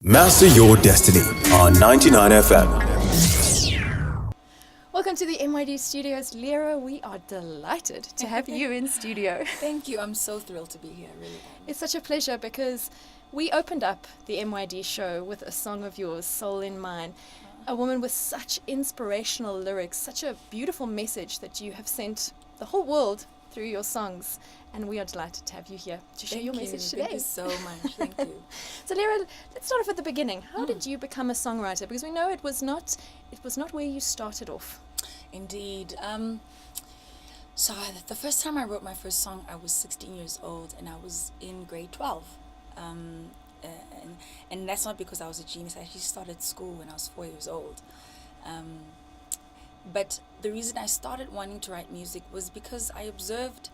Master your destiny on 99 FM. Welcome to the MYD Studios. Lira, we are delighted to have you in studio. Thank you. I'm so thrilled to be here, really. It's such a pleasure because we opened up the MYD show with a song of yours, Soul in Mine. A woman with such inspirational lyrics, such a beautiful message that you have sent the whole world through your songs. And we are delighted to have you here to share your message today. Thank you so much. Thank you. So Lira, let's start off at the beginning. How did you become a songwriter? Because we know it was not where you started off. Indeed. So the first time I wrote my first song, I was 16 years old, and I was in grade 12. And that's not because I was a genius. I actually started school when I was 4 years old. But the reason I started wanting to write music was because I observed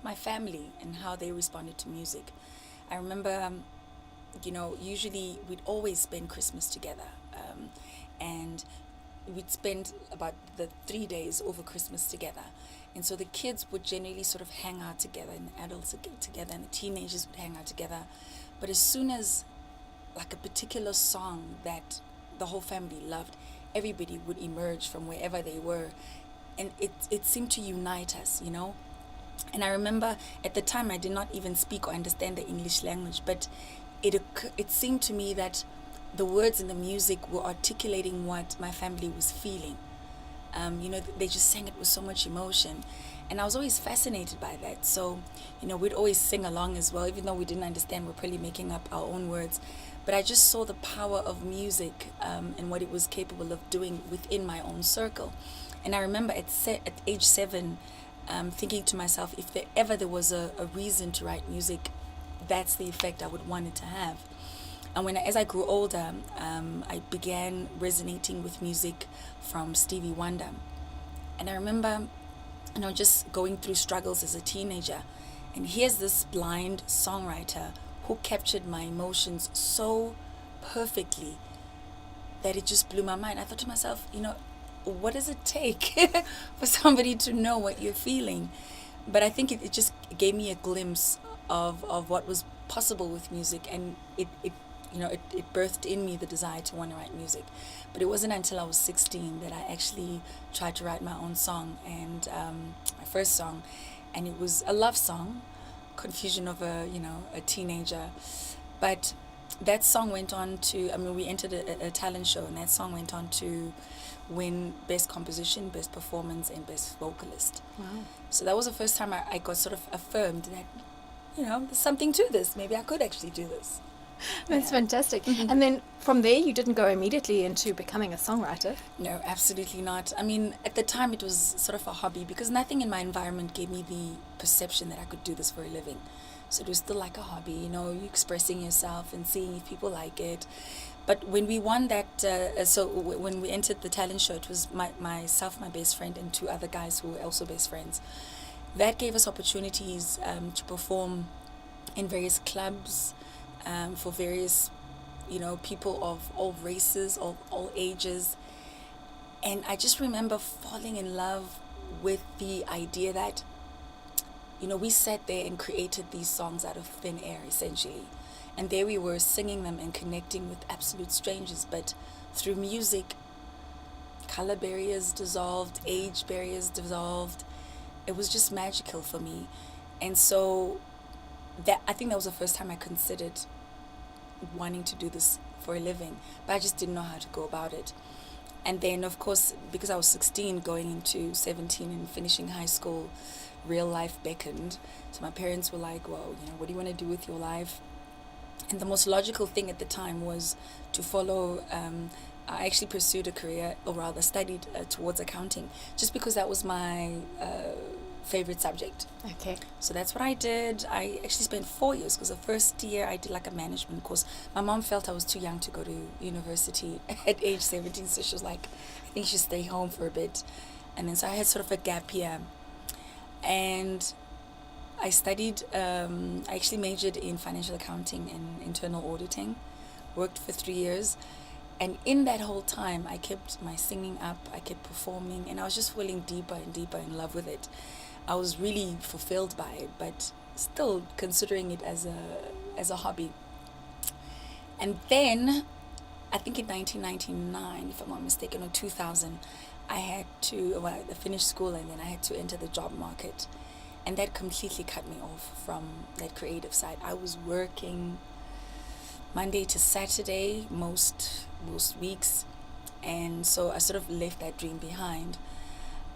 my family and how they responded to music. I remember, usually we'd always spend Christmas together. And we'd spend about the 3 days over Christmas together. And so the kids would generally sort of hang out together, and the adults would get together, and the teenagers would hang out together. But as soon as like a particular song that the whole family loved, everybody would emerge from wherever they were. And it seemed to unite us, And I remember at the time I did not even speak or understand the English language, but it seemed to me that the words in the music were articulating what my family was feeling. They just sang it with so much emotion. And I was always fascinated by that. So, we'd always sing along as well, even though we didn't understand, we're probably making up our own words. But I just saw the power of music and what it was capable of doing within my own circle. And I remember at age 7, thinking to myself, if there was a reason to write music, that's the effect I would want it to have. And as I grew older, I began resonating with music from Stevie Wonder. And I remember, just going through struggles as a teenager. And here's this blind songwriter who captured my emotions so perfectly that it just blew my mind. I thought to myself, what does it take for somebody to know what you're feeling? But I think it just gave me a glimpse of what was possible with music, and it birthed in me the desire to want to write music. But it wasn't until I was 16 that I actually tried to write my own song, and my first song, and it was a love song, confusion of a teenager. But that song went on to, we entered a talent show, and that song went on to win Best Composition, Best Performance, and Best Vocalist. Wow. So that was the first time I got sort of affirmed that, there's something to this. Maybe I could actually do this. That's fantastic. And then from there, you didn't go immediately into becoming a songwriter? No, absolutely not. At the time, it was sort of a hobby because nothing in my environment gave me the perception that I could do this for a living. So it was still like a hobby, you expressing yourself and seeing if people like it. But when we won that, when we entered the talent show, it was myself, my best friend, and 2 other guys who were also best friends. That gave us opportunities to perform in various clubs for various, people of all races, all ages. And I just remember falling in love with the idea that, we sat there and created these songs out of thin air, essentially. And there we were singing them and connecting with absolute strangers. But through music, color barriers dissolved, age barriers dissolved. It was just magical for me. And so I think that was the first time I considered wanting to do this for a living. But I just didn't know how to go about it. And then, of course, because I was 16 going into 17 and finishing high school, real life beckoned. So my parents were like, well, what do you want to do with your life? And the most logical thing at the time was to follow, I actually pursued a career, or rather studied towards accounting, just because that was my favorite subject. Okay. So that's what I did. I actually spent 4 years, because the first year I did like a management course. My mom felt I was too young to go to university at age 17, so she was like, I think you should stay home for a bit. And then so I had sort of a gap year. And I studied, I actually majored in financial accounting and internal auditing, worked for 3 years. And in that whole time, I kept my singing up, I kept performing, and I was just falling deeper and deeper in love with it. I was really fulfilled by it, but still considering it as a hobby. And then, I think in 1999, if I'm not mistaken, or 2000, I finished school and then I had to enter the job market. And that completely cut me off from that creative side. I was working Monday to Saturday most weeks. And so I sort of left that dream behind.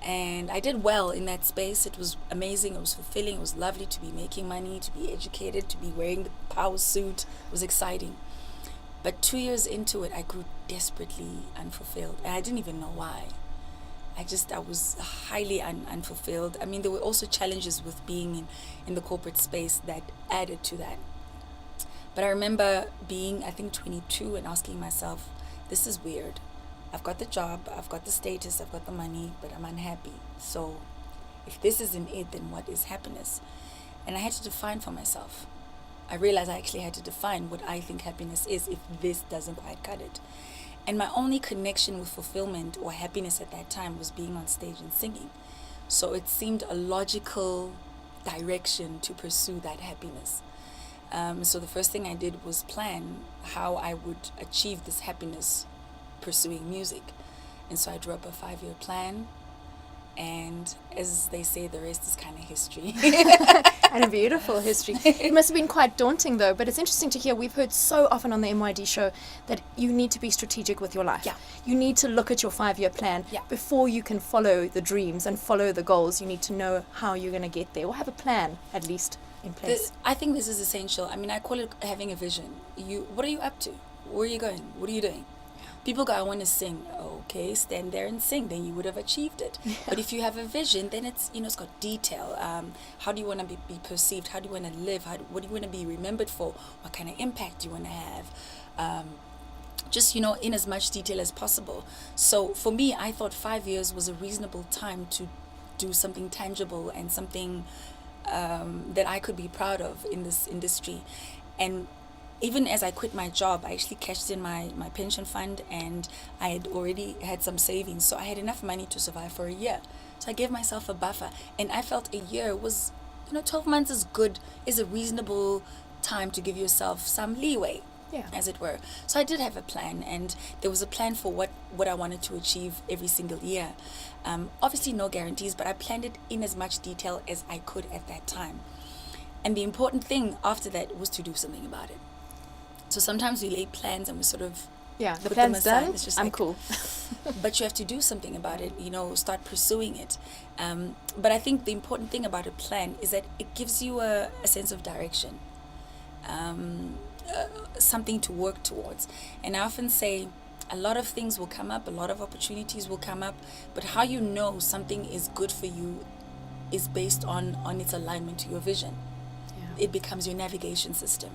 And I did well in that space. It was amazing. It was fulfilling. It was lovely to be making money, to be educated, to be wearing the power suit. It was exciting. But 2 years into it, I grew desperately unfulfilled. And I didn't even know why. I was highly unfulfilled. I mean, there were also challenges with being in the corporate space that added to that. But I remember being, I think, 22 and asking myself, this is weird. I've got the job, I've got the status, I've got the money, but I'm unhappy. So if this isn't it, then what is happiness? And I had to define for myself. I realized I actually had to define what I think happiness is if this doesn't quite cut it. And my only connection with fulfillment or happiness at that time was being on stage and singing. So it seemed a logical direction to pursue that happiness. So the first thing I did was plan how I would achieve this happiness pursuing music. And so I drew up a 5-year plan, and as they say, the rest is kind of history. And a beautiful history. It must have been quite daunting though, but it's interesting to hear. We've heard so often on the MYD show that you need to be strategic with your life. Yeah. You need to look at your 5-year plan. Yeah. Before you can follow the dreams and follow the goals. You need to know how you're going to get there, or have a plan at least in place. I think this is essential. I mean, I call it having a vision. What are you up to? Where are you going? What are you doing? People go, I want to sing. Okay, stand there and sing. Then you would have achieved it. Yeah. But if you have a vision, then it's got detail. How do you want to be perceived? How do you want to live? What do you want to be remembered for? What kind of impact do you want to have? Just, in as much detail as possible. So for me, I thought 5 years was a reasonable time to do something tangible and something that I could be proud of in this industry. And even as I quit my job, I actually cashed in my pension fund, and I had already had some savings. So I had enough money to survive for a year. So I gave myself a buffer. And I felt a year was, 12 months is a reasonable time to give yourself some leeway, as it were. So I did have a plan, and there was a plan for what I wanted to achieve every single year. Obviously no guarantees, but I planned it in as much detail as I could at that time. And the important thing after that was to do something about it. So sometimes we lay plans and we sort of the plan's done. It's just I'm cool. But you have to do something about it. Start pursuing it. But I think the important thing about a plan is that it gives you a sense of direction, something to work towards. And I often say, a lot of things will come up, a lot of opportunities will come up, but how you know something is good for you is based on its alignment to your vision. Yeah. It becomes your navigation system.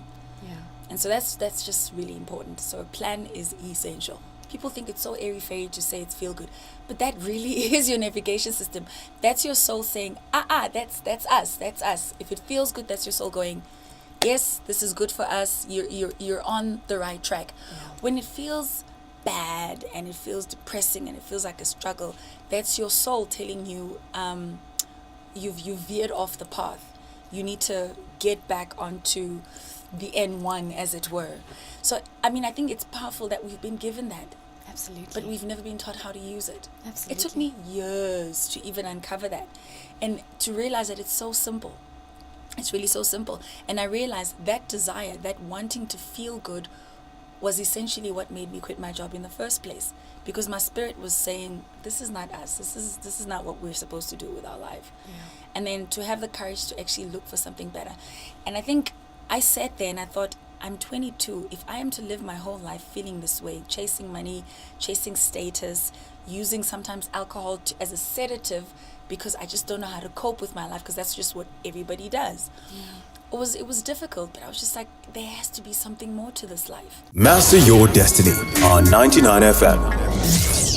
And so that's just really important. So a plan is essential. People think it's so airy-fairy to say it's feel good, but that really is your navigation system. That's your soul saying, that's us. If it feels good, that's your soul going, yes, this is good for us. You're on the right track. Yeah. When it feels bad and it feels depressing and it feels like a struggle, that's your soul telling you you've veered off the path. You need to get back onto the N1, as it were. So, I think it's powerful that we've been given that. Absolutely. But we've never been taught how to use it. Absolutely. It took me years to even uncover that and to realize that it's so simple. It's really so simple. And I realized that desire, that wanting to feel good, was essentially what made me quit my job in the first place. Because my spirit was saying, this is not us. This is not what we're supposed to do with our life. Yeah. And then to have the courage to actually look for something better. And I think I sat there and I thought, I'm 22. If I am to live my whole life feeling this way, chasing money, chasing status, using sometimes alcohol as a sedative because I just don't know how to cope with my life, because that's just what everybody does. Yeah. It was difficult, but I was just like, there has to be something more to this life. Master your destiny on 99 FM.